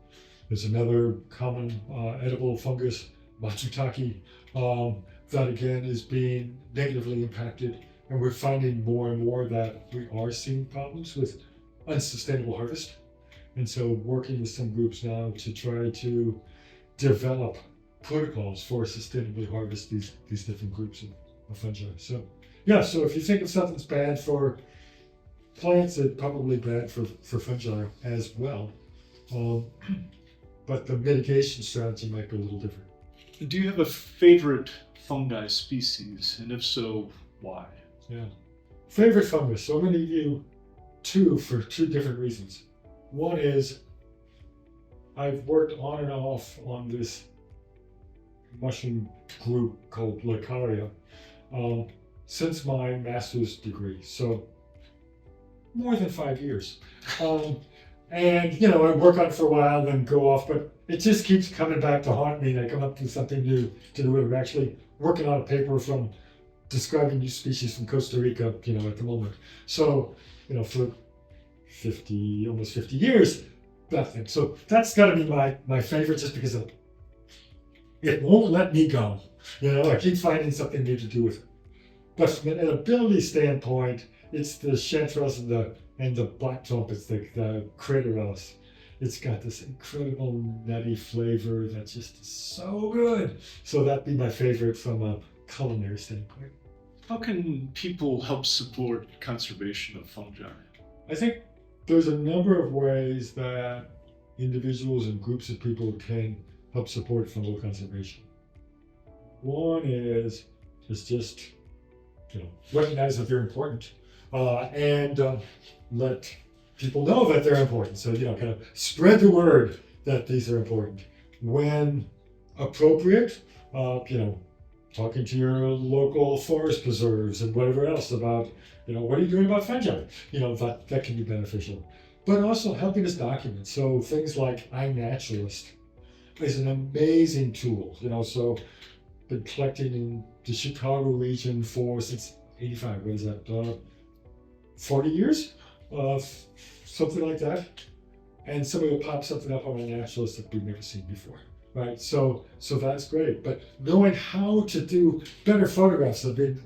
There's another common edible fungus, matsutake, that again is being negatively impacted. And we're finding more and more that we are seeing problems with unsustainable harvest. And so working with some groups now to try to develop protocols for sustainably harvest these different groups of fungi. So yeah, so if you think of something's bad for plants, it's probably bad for fungi as well. But the mitigation strategy might be a little different. Do you have a favorite fungi species? And if so, why? Yeah. Favorite fungus. So I'm going to give you two for two different reasons. One is I've worked on and off on this mushroom group called Lichens since my master's degree. So more than 5 years. And I work on it for a while, then go off, but it just keeps coming back to haunt me. And I come up with something new to do. We're actually working on a paper from describing new species from Costa Rica, at the moment. So, for almost 50 years, that thing. So that's got to be my favorite, just because it won't let me go. I keep finding something new to do with it. But from an ability standpoint, it's the chanterelles and the black trumpets, the craterellus. It's got this incredible nutty flavor that's just so good. So that'd be my favorite from a culinary standpoint. How can people help support conservation of fungi? I think there's a number of ways that individuals and groups of people can help support fungal conservation. One is just recognize that they're important and let people know that they're important. So kind of spread the word that these are important. When appropriate, talking to your local forest preserves and whatever else about, what are you doing about fungi? That can be beneficial. But also helping us document. So things like iNaturalist is an amazing tool. So been collecting in the Chicago region since 85. What is that? 40 years? Something like that. And somebody will pop something up on iNaturalist that we've never seen before. Right, so that's great. But knowing how to do better photographs, I've been,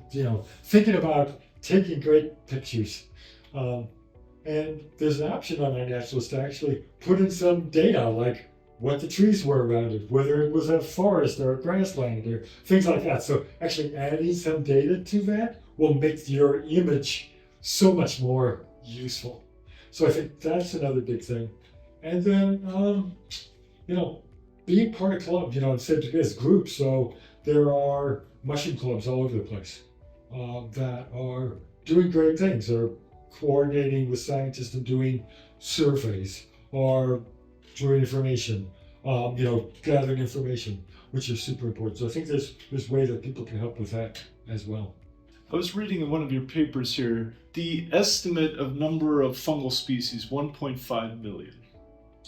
thinking about taking great pictures. And there's an option on iNaturalist to actually put in some data, like what the trees were around it, whether it was a forest or a grassland or things like that. So actually adding some data to that will make your image so much more useful. So I think that's another big thing. And then, being part of clubs, instead of this group. So there are mushroom clubs all over the place that are doing great things. They're coordinating with scientists and doing surveys or doing information, gathering information, which is super important. So I think there's ways that people can help with that as well. I was reading in one of your papers here, the estimate of number of fungal species, 1.5 million.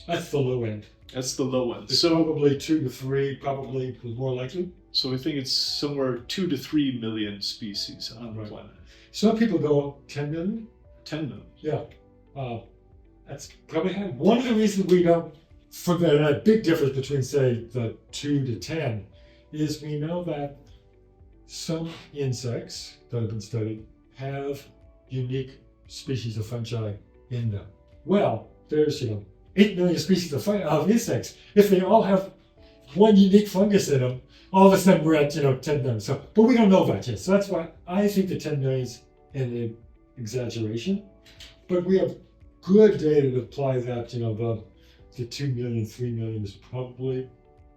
That's the low end. That's the low end. It's So, probably 2 to 3, probably more likely. so I think it's somewhere 2 to 3 million species on the Right. planet. Some people go 10 million. 10 million. Yeah. That's probably high. One of the reasons we don't, for the big difference between, say, the 2 to 10, is we know that some insects that have been studied have unique species of fungi in them. Well, there's 8 million species of insects. If they all have one unique fungus in them, all of a sudden we're at 10 million. So, but we don't know that yet. So that's why I think the 10 million is an exaggeration. But we have good data to apply that. The 2 million, 3 million is probably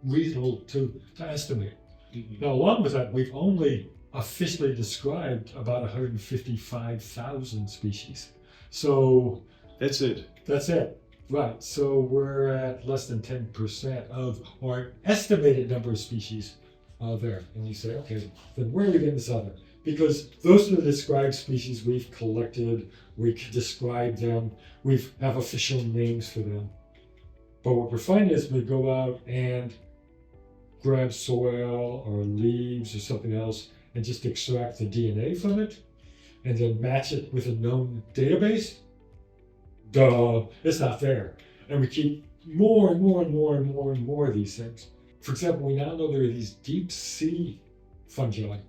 reasonable to estimate. Mhm. Now, along with that, we've only officially described about 155,000 species. So That's it. that's it. Right. So we're at less than 10% of our estimated number of species there. And you say, okay, then where are we getting this other? Because those are the described species we've collected, we can describe them, we have official names for them. But what we're finding is we go out and grab soil or leaves or something else and just extract the DNA from it and then match it with a known database. Duh, it's not there. And we keep more and more and more and more and more of these things. For example, we now know there are these deep sea fungi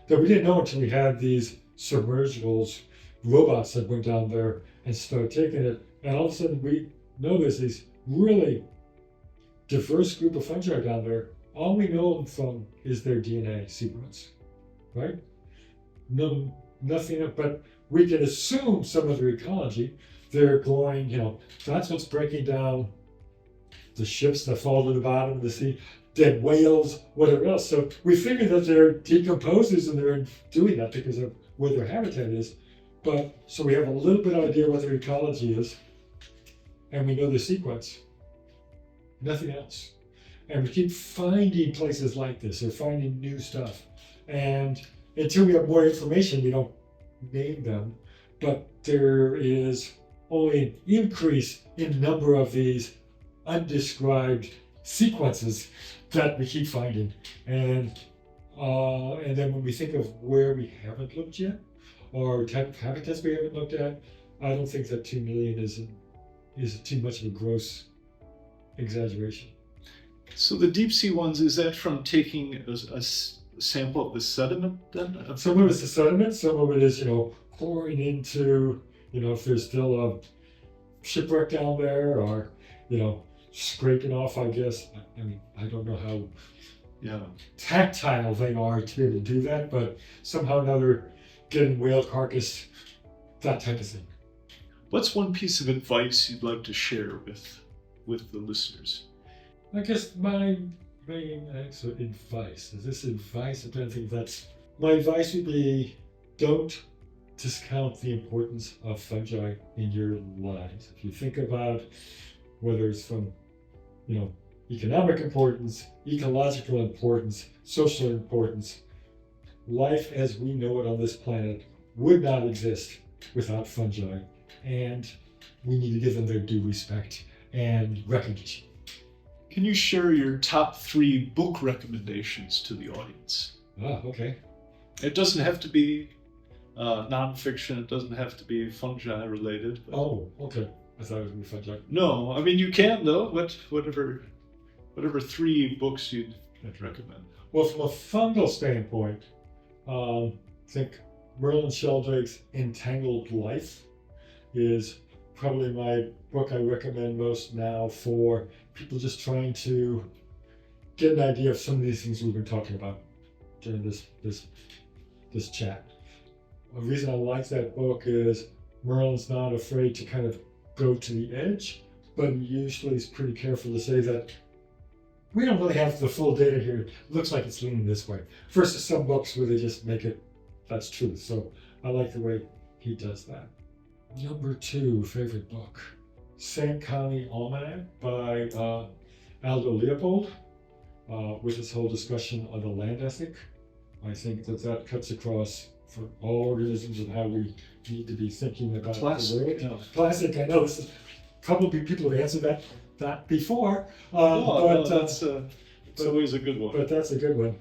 that we didn't know until we had these submersibles, robots that went down there and started taking it. And all of a sudden we know there's these really diverse group of fungi down there. All we know them from is their DNA sequence, right? No, nothing, but we can assume some of their ecology. They're going, that's what's breaking down the ships that fall to the bottom of the sea, dead whales, whatever else. So we figure that they're decomposers and they're doing that because of where their habitat is. But so we have a little bit of idea what their ecology is, and we know the sequence. Nothing else. And we keep finding places like this or finding new stuff. And until we have more information, we don't name them. But there is only an increase in number of these undescribed sequences that we keep finding. And then when we think of where we haven't looked yet, or type of habitats we haven't looked at, I don't think that 2 million is too much of a gross exaggeration. So the deep sea ones, is that from taking a sample of the sediment then? Some of it's the sediment, some of it is, pouring into, if there's still a shipwreck down there, or, scraping off, I guess. I mean, I don't know how tactile they are to be able to do that, but somehow or another, getting whale carcass, that type of thing. What's one piece of advice you'd like to share with the listeners? I guess my main advice is this advice. I don't think that's my advice would be: don't discount the importance of fungi in your lives. If you think about whether it's from, economic importance, ecological importance, social importance, life as we know it on this planet would not exist without fungi, and we need to give them their due respect and recognition. Can you share your top 3 book recommendations to the audience? Okay. It doesn't have to be nonfiction. It doesn't have to be fungi related. But... Oh, okay. I thought it was going to be fungi. No, I mean you can though. Whatever 3 books you'd recommend. Well, from a fungal standpoint, I think Merlin Sheldrake's Entangled Life is probably my book I recommend most now for people just trying to get an idea of some of these things we've been talking about during this chat. The reason I like that book is Merlin's not afraid to kind of go to the edge, but he usually is pretty careful to say that we don't really have the full data here. It looks like it's leaning this way. Versus some books where they just make it, that's truth. So I like the way he does that. Number 2 favorite book, St. Connie Almanac by Aldo Leopold, with this whole discussion on the land ethic. I think that cuts across for all organisms and how we need to be thinking about Classic, the world. Classic, I know this is probably people have answered that that before. That's always a good one. But that's a good one.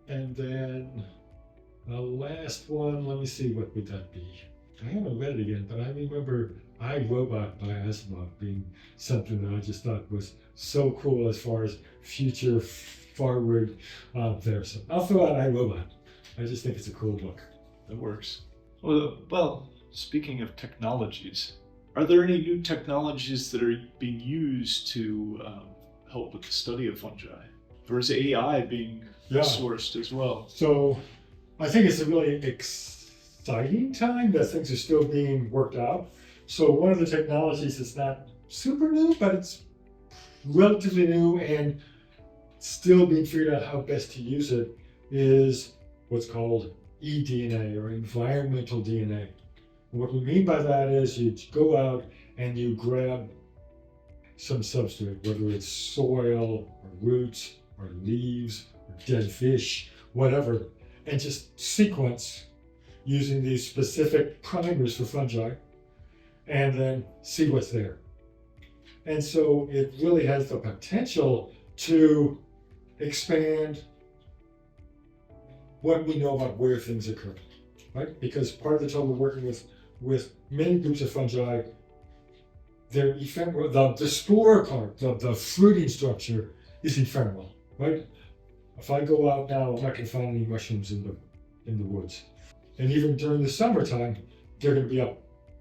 And then the last one, let me see, what would that be? I haven't read it again, but I remember I, Robot by Asimov being something that I just thought was so cool as far as future forward there. So I'll throw out I, Robot. I just think it's a cool book. That works. Well, speaking of technologies, are there any new technologies that are being used to help with the study of fungi? Or is AI being sourced as well? So I think it's a really exciting time that things are still being worked out. So one of the technologies that's not super new, but it's relatively new and still being figured out how best to use it, is what's called eDNA, or environmental DNA. What we mean by that is you go out and you grab some substrate, whether it's soil or roots or leaves or dead fish, whatever, and just sequence using these specific primers for fungi, and then see what's there. And so it really has the potential to expand what we know about where things occur, right? Because part of the trouble working with many groups of fungi, they're ephemeral. The spore part, the fruiting structure is ephemeral, right? If I go out now, I'm not going to find any mushrooms in the woods. And even during the summertime, they're going to be up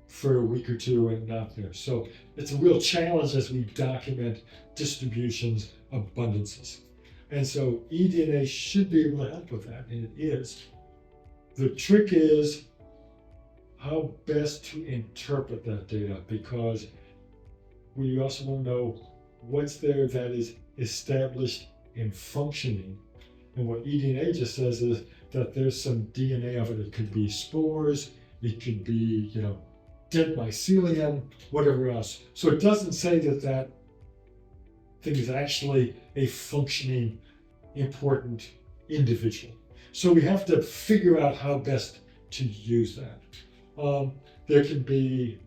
for a week or two and not there. So it's a real challenge as we document distributions, abundances. And so eDNA should be able to help with that, and it is. The trick is how best to interpret that data, because we also want to know what's there that is established and functioning. And what eDNA just says is that there's some DNA of it. It could be spores, it could be, dead mycelium, whatever else. So it doesn't say that thing is actually a functioning, important individual. So we have to figure out how best to use that. There can be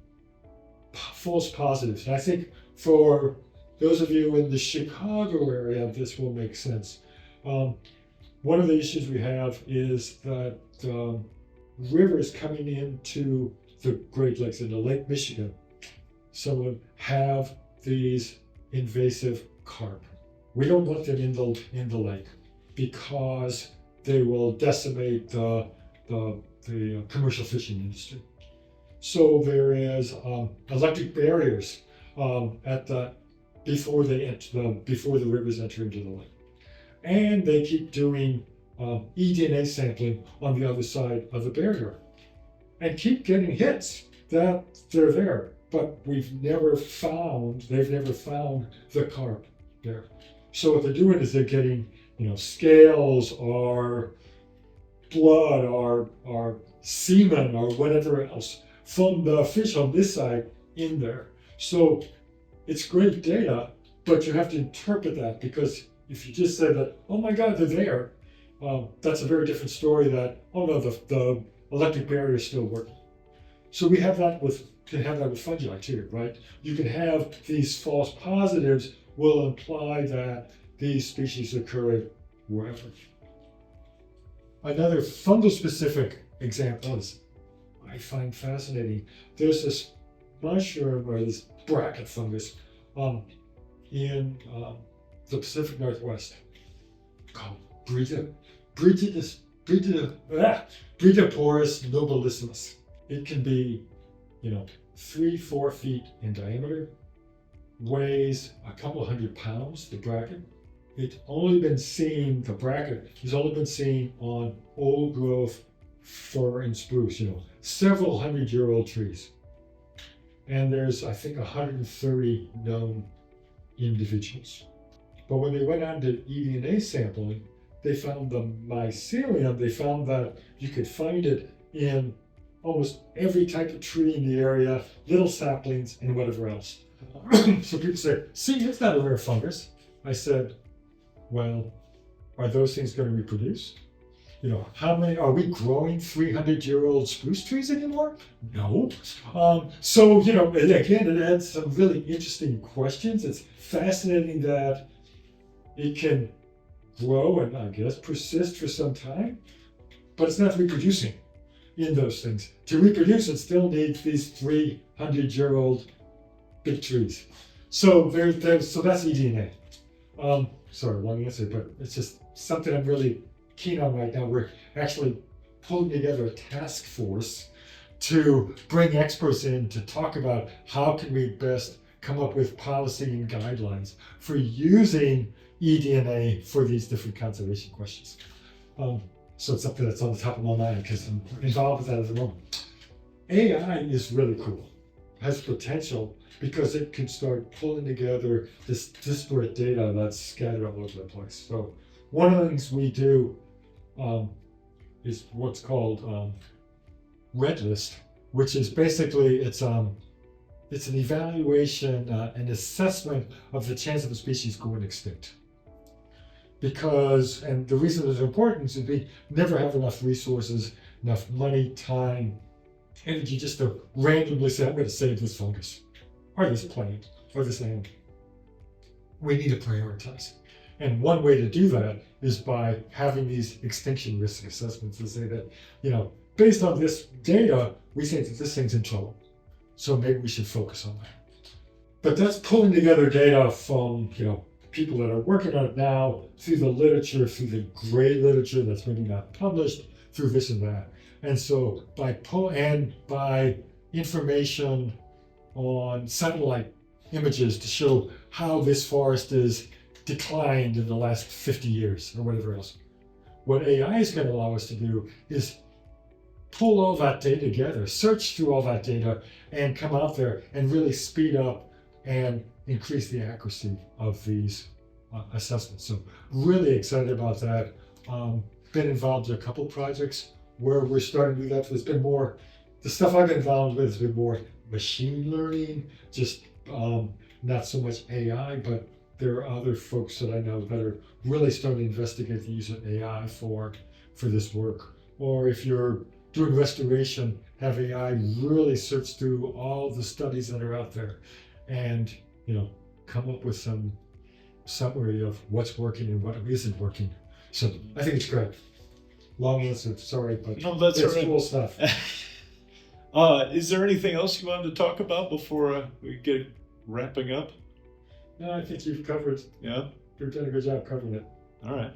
false positives. And I think for those of you in the Chicago area, this will make sense. One of the issues we have is that rivers coming into the Great Lakes, into Lake Michigan, some of them have these invasive carp. We don't want them in the lake because they will decimate the commercial fishing industry. So there is electric barriers before the rivers enter into the lake, and they keep doing eDNA sampling on the other side of the barrier, and keep getting hits that they're there, but they've never found the carp there. So what they're doing is they're getting, scales or blood or semen or whatever else from the fish on this side in there. So it's great data, but you have to interpret that, because if you just say that, oh my God, they're there, that's a very different story that, oh no, the electric barrier is still working. So we have that with fungi too, right? You can have these false positives will imply that these species occur wherever. Another fungal-specific example is, I find fascinating. There's this mushroom, or this bracket fungus in the Pacific Northwest called Britidoporus nobilissimus. It can be, 3-4 feet in diameter, weighs a couple hundred pounds, the bracket. The bracket has only been seen on old growth fir and spruce, several 100-year-old trees. And there's, I think, 130 known individuals. But when they went on to eDNA sampling, they found the mycelium. They found that you could find it in almost every type of tree in the area, little saplings and whatever else. So people say, see, it's not a rare fungus. I said, well, are those things going to reproduce? how many are we growing 300-year-old spruce trees anymore? No. So, again, it adds some really interesting questions. It's fascinating that it can grow and I guess persist for some time, but it's not reproducing in those things. To reproduce, it still needs these 300-year-old big trees. So so that's eDNA. Sorry, long answer, but it's just something I'm really keen on right now. We're actually pulling together a task force to bring experts in to talk about how can we best come up with policy and guidelines for using eDNA for these different conservation questions. So it's something that's on the top of my mind because I'm involved with that at the moment. AI is really cool, has potential because it can start pulling together this disparate data that's scattered all over the place. So one of the things we do is what's called red list, which is basically it's an evaluation, an assessment of the chance of a species going extinct. Because, and the reason it's important is we never have enough resources, enough money, time, energy just to randomly say, I'm going to save this fungus, or this plant, or this animal. We need to prioritize. And one way to do that is by having these extinction risk assessments to say that, based on this data, we think that this thing's in trouble. So maybe we should focus on that. But that's pulling together data from, people that are working on it now, through the literature, through the gray literature that's maybe not published, through this and that. And so by information on satellite images to show how this forest is declined in the last 50 years or whatever else. What AI is going to allow us to do is pull all that data together, search through all that data, and come out there and really speed up and increase the accuracy of these assessments. So really excited about that. Been involved in a couple projects where we're starting to do that. There's been more, the stuff I've been involved with has been more machine learning, just not so much AI, but there are other folks that I know that are really starting to investigate the use of AI for this work. Or if you're doing restoration, have AI really search through all the studies that are out there and come up with some summary of what's working and what isn't working. So I think it's great. Long answer, sorry, but no, that's it's all right. Cool stuff. Is there anything else you wanted to talk about before we get wrapping up? No, I think you've covered. Yeah, You've done a good job covering it. All right.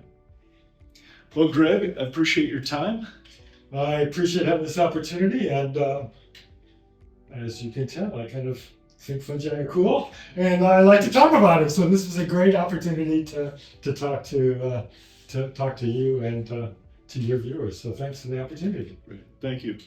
Well, Greg, I appreciate your time. I appreciate having this opportunity, and as you can tell, I kind of think fungi are cool, and I like to talk about it. So this was a great opportunity to talk to you and to your viewers. So thanks for the opportunity. Thank you.